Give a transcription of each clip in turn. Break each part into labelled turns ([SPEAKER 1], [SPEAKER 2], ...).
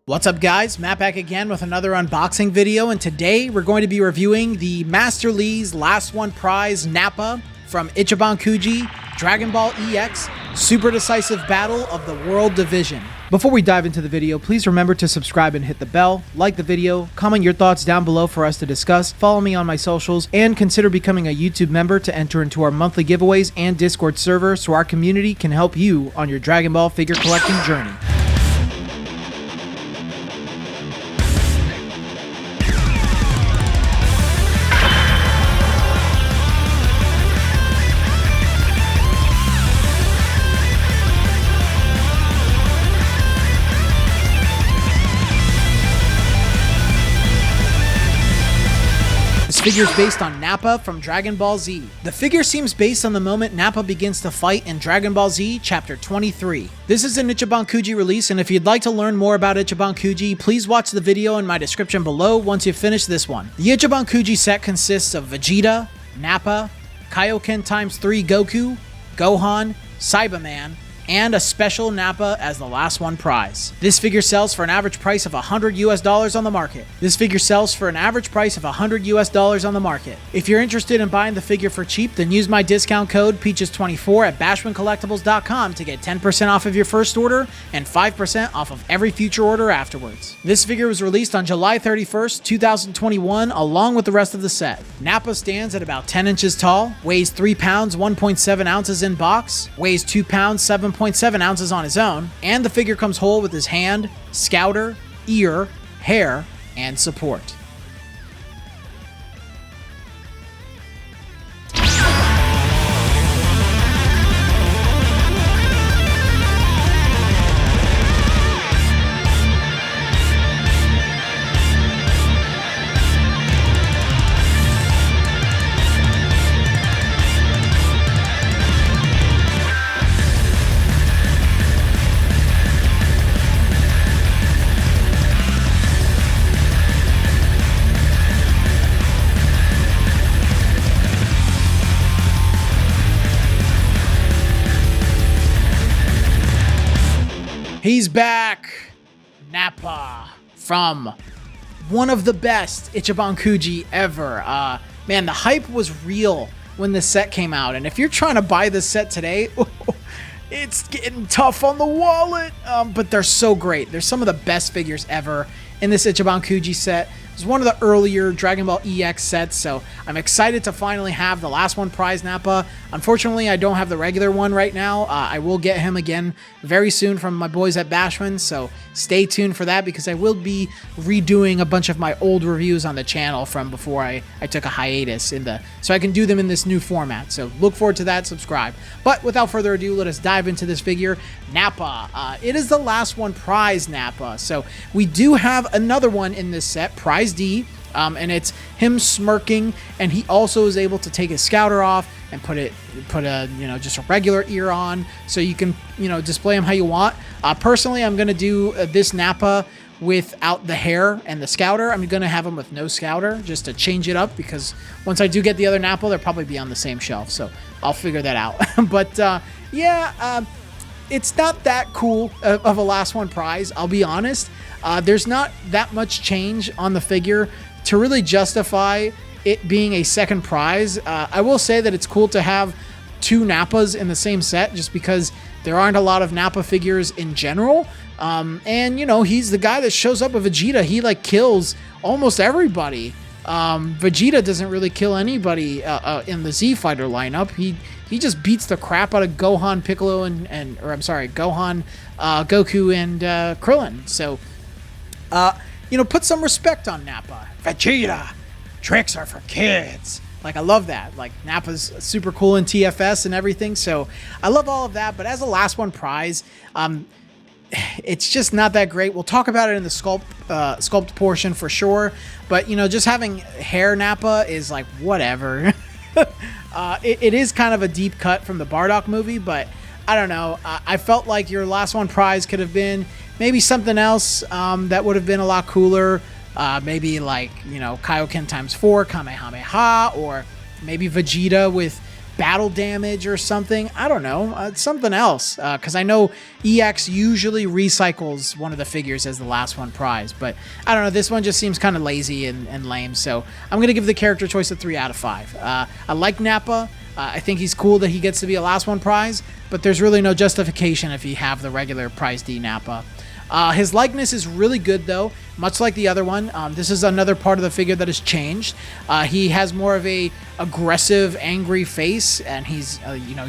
[SPEAKER 1] What's up guys, Matt back again with another unboxing video, and today we're going to be reviewing the Masterlise Last One Prize Nappa from Ichiban Kuji Dragon Ball EX Super Decisive Battle of the World Division. Before we dive into the video, please remember to subscribe and hit the bell, like the video, comment your thoughts down below for us to discuss, follow me on my socials, and consider becoming a YouTube member to enter into our monthly giveaways and Discord server so our community can help you on your Dragon Ball figure collecting journey. This figure is based on Nappa from Dragon Ball Z. The figure seems based on the moment Nappa begins to fight in Dragon Ball Z Chapter 23. This is an Ichiban Kuji release, and if you'd like to learn more about Ichiban Kuji, please watch the video in my description below once you finish this one. The Ichiban Kuji set consists of Vegeta, Nappa, Kaioken x3 Goku, Gohan, Cyberman, and a special Nappa as the last one prize. This figure sells for an average price of $100 on the market. If you're interested in buying the figure for cheap, then use my discount code Peaches24 at bashmancollectibles.com to get 10% off of your first order and 5% off of every future order afterwards. This figure was released on July 31st, 2021, along with the rest of the set. Nappa stands at about 10 inches tall, weighs 3 pounds 1.7 ounces in box, weighs 2 pounds 7.7 ounces on his own, and the figure comes whole with his hand, scouter, ear, hair, and support. He's back! Nappa from one of the best Ichiban Kuji ever. Man, the hype was real when the set came out, and if you're trying to buy this set today, it's getting tough on the wallet, but they're so great. They're some of the best figures ever in this Ichiban Kuji set. It was one of the earlier Dragon Ball EX sets, so I'm excited to finally have the last one prize Nappa. Unfortunately, I don't have the regular one right now. I will get him again very soon from my boys at Bashman, so stay tuned for that because I will be redoing a bunch of my old reviews on the channel from before I took a hiatus so I can do them in this new format. So look forward to that, subscribe. But without further ado, let us dive into this figure, Nappa. It is the last one prize Nappa, so we do have another one in this set, Prize D, and it's him smirking, and he also is able to take his scouter off and put a just a regular ear on, so you can display him how you want. Personally, I'm gonna do this Nappa without the hair and the scouter. I'm gonna have him with no scouter just to change it up, because once I do get the other Nappa, they'll probably be on the same shelf, so I'll figure that out. But yeah, it's not that cool of a last one prize, I'll be honest. There's not that much change on the figure to really justify it being a second prize. I will say that it's cool to have two Nappas in the same set, just because there aren't a lot of Nappa figures in general. And he's the guy that shows up with Vegeta. He like kills almost everybody. Vegeta doesn't really kill anybody in the Z Fighter lineup. He just beats the crap out of Gohan, Piccolo, Gohan, Goku, and Krillin. So, put some respect on Nappa. Vegeta, tricks are for kids. Like, I love that. Like, Nappa's super cool in TFS and everything. So, I love all of that. But as a last one prize, it's just not that great. We'll talk about it in the sculpt portion for sure. But, just having hair Nappa is like, whatever. It is kind of a deep cut from the Bardock movie, but I don't know. I felt like your last one prize could have been maybe something else that would have been a lot cooler. Maybe like, Kaioken x4 Kamehameha, or maybe Vegeta with battle damage or something. I don't know. It's something else. Because I know EX usually recycles one of the figures as the last one prize. But I don't know. This one just seems kind of lazy and lame. So I'm going to give the character choice a 3 out of 5. I like Nappa. I think he's cool that he gets to be a last one prize. But there's really no justification if you have the regular prize D Nappa. His likeness is really good, though, much like the other one. This is another part of the figure that has changed. He has more of a aggressive, angry face, and he's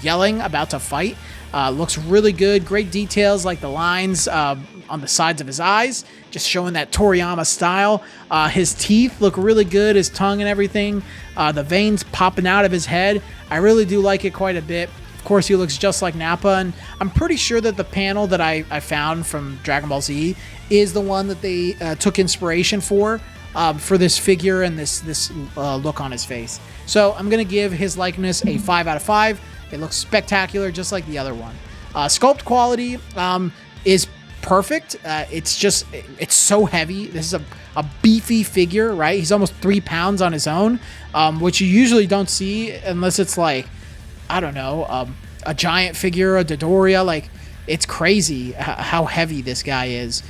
[SPEAKER 1] yelling, about to fight. Looks really good. Great details, like the lines on the sides of his eyes, just showing that Toriyama style. His teeth look really good, his tongue and everything. The veins popping out of his head. I really do like it quite a bit. Of course, he looks just like Nappa, and I'm pretty sure that the panel that I found from Dragon Ball Z is the one that they took inspiration for this figure and this look on his face. So I'm going to give his likeness a 5 out of 5. It looks spectacular, just like the other one. Sculpt quality is perfect. It's so heavy. This is a beefy figure, right? He's almost 3 pounds on his own, which you usually don't see unless it's like, I don't know, a giant figure, a Dodoria. Like, it's crazy how heavy this guy is.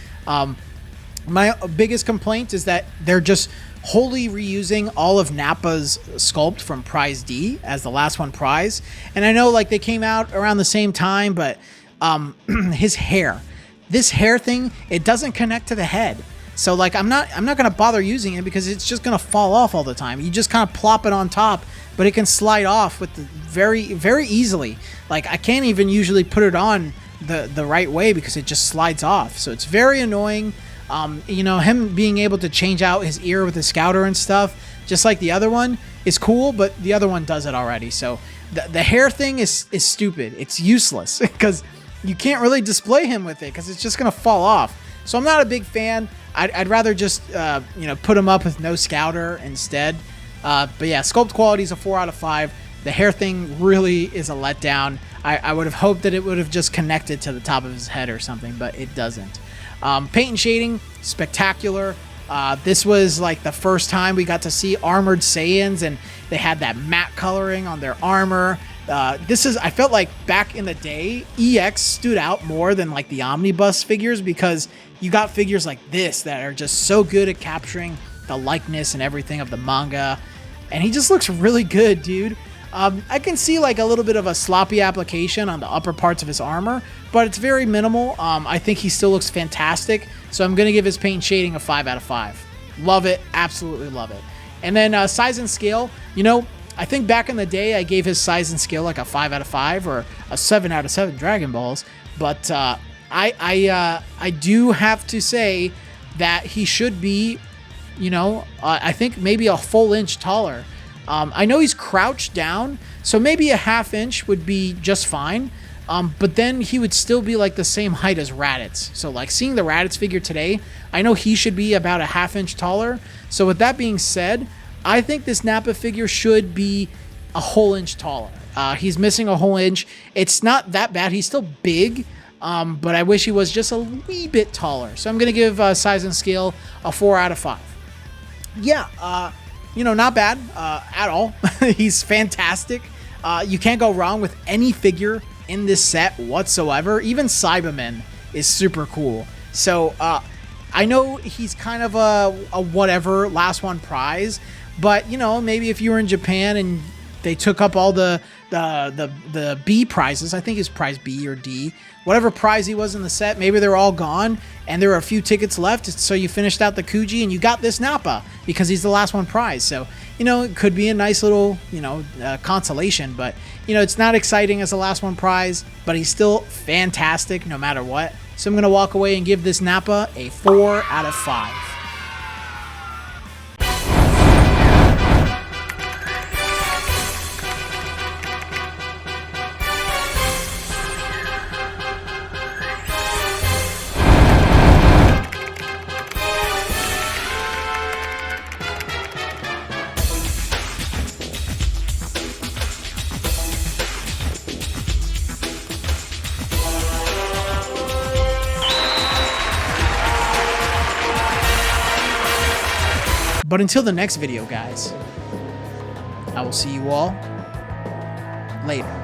[SPEAKER 1] My biggest complaint is that they're just wholly reusing all of Nappa's sculpt from Prize D as the last one prize. And I know, like, they came out around the same time, but his hair, this hair thing, it doesn't connect to the head. So, like, I'm not going to bother using it because it's just going to fall off all the time. You just kind of plop it on top, but it can slide off with very, very easily. Like, I can't even usually put it on the right way because it just slides off. So it's very annoying. Him being able to change out his ear with the scouter and stuff, just like the other one, is cool, but the other one does it already. So the hair thing is stupid. It's useless because you can't really display him with it because it's just going to fall off. So I'm not a big fan. I'd rather just, put him up with no scouter instead. But yeah, sculpt quality is a 4 out of 5. The hair thing really is a letdown. I would have hoped that it would have just connected to the top of his head or something, but it doesn't. Paint and shading, spectacular. This was like the first time we got to see armored Saiyans, and they had that matte coloring on their armor. I felt like back in the day, EX stood out more than like the omnibus figures because you got figures like this that are just so good at capturing the likeness and everything of the manga. And he just looks really good, dude. I can see like a little bit of a sloppy application on the upper parts of his armor, but it's very minimal. I think he still looks fantastic. So I'm going to give his paint and shading a 5 out of 5. Love it. Absolutely love it. And then size and scale, I think back in the day, I gave his size and scale like a 5 out of 5 or a 7 out of 7 Dragon Balls. But I do have to say that he should be, I think maybe a full inch taller. I know he's crouched down, so maybe a half inch would be just fine. But then he would still be like the same height as Raditz. So like seeing the Raditz figure today, I know he should be about a half inch taller. So with that being said, I think this Nappa figure should be a whole inch taller. He's missing a whole inch. It's not that bad. He's still big, but I wish he was just a wee bit taller. So I'm going to give size and scale a 4 out of 5. Yeah, not bad at all. He's fantastic. You can't go wrong with any figure in this set whatsoever. Even Cyberman is super cool. So I know he's kind of a whatever last one prize, but maybe if you were in Japan and they took up all the B prizes, I think it's prize B or D, whatever prize he was in the set, maybe they're all gone and there are a few tickets left, so you finished out the Kuji and you got this Nappa because he's the last one prize. So it could be a nice little consolation, but it's not exciting as a last one prize, but he's still fantastic no matter what. So I'm gonna walk away and give this Nappa a 4 out of 5. But until the next video, guys, I will see you all Later.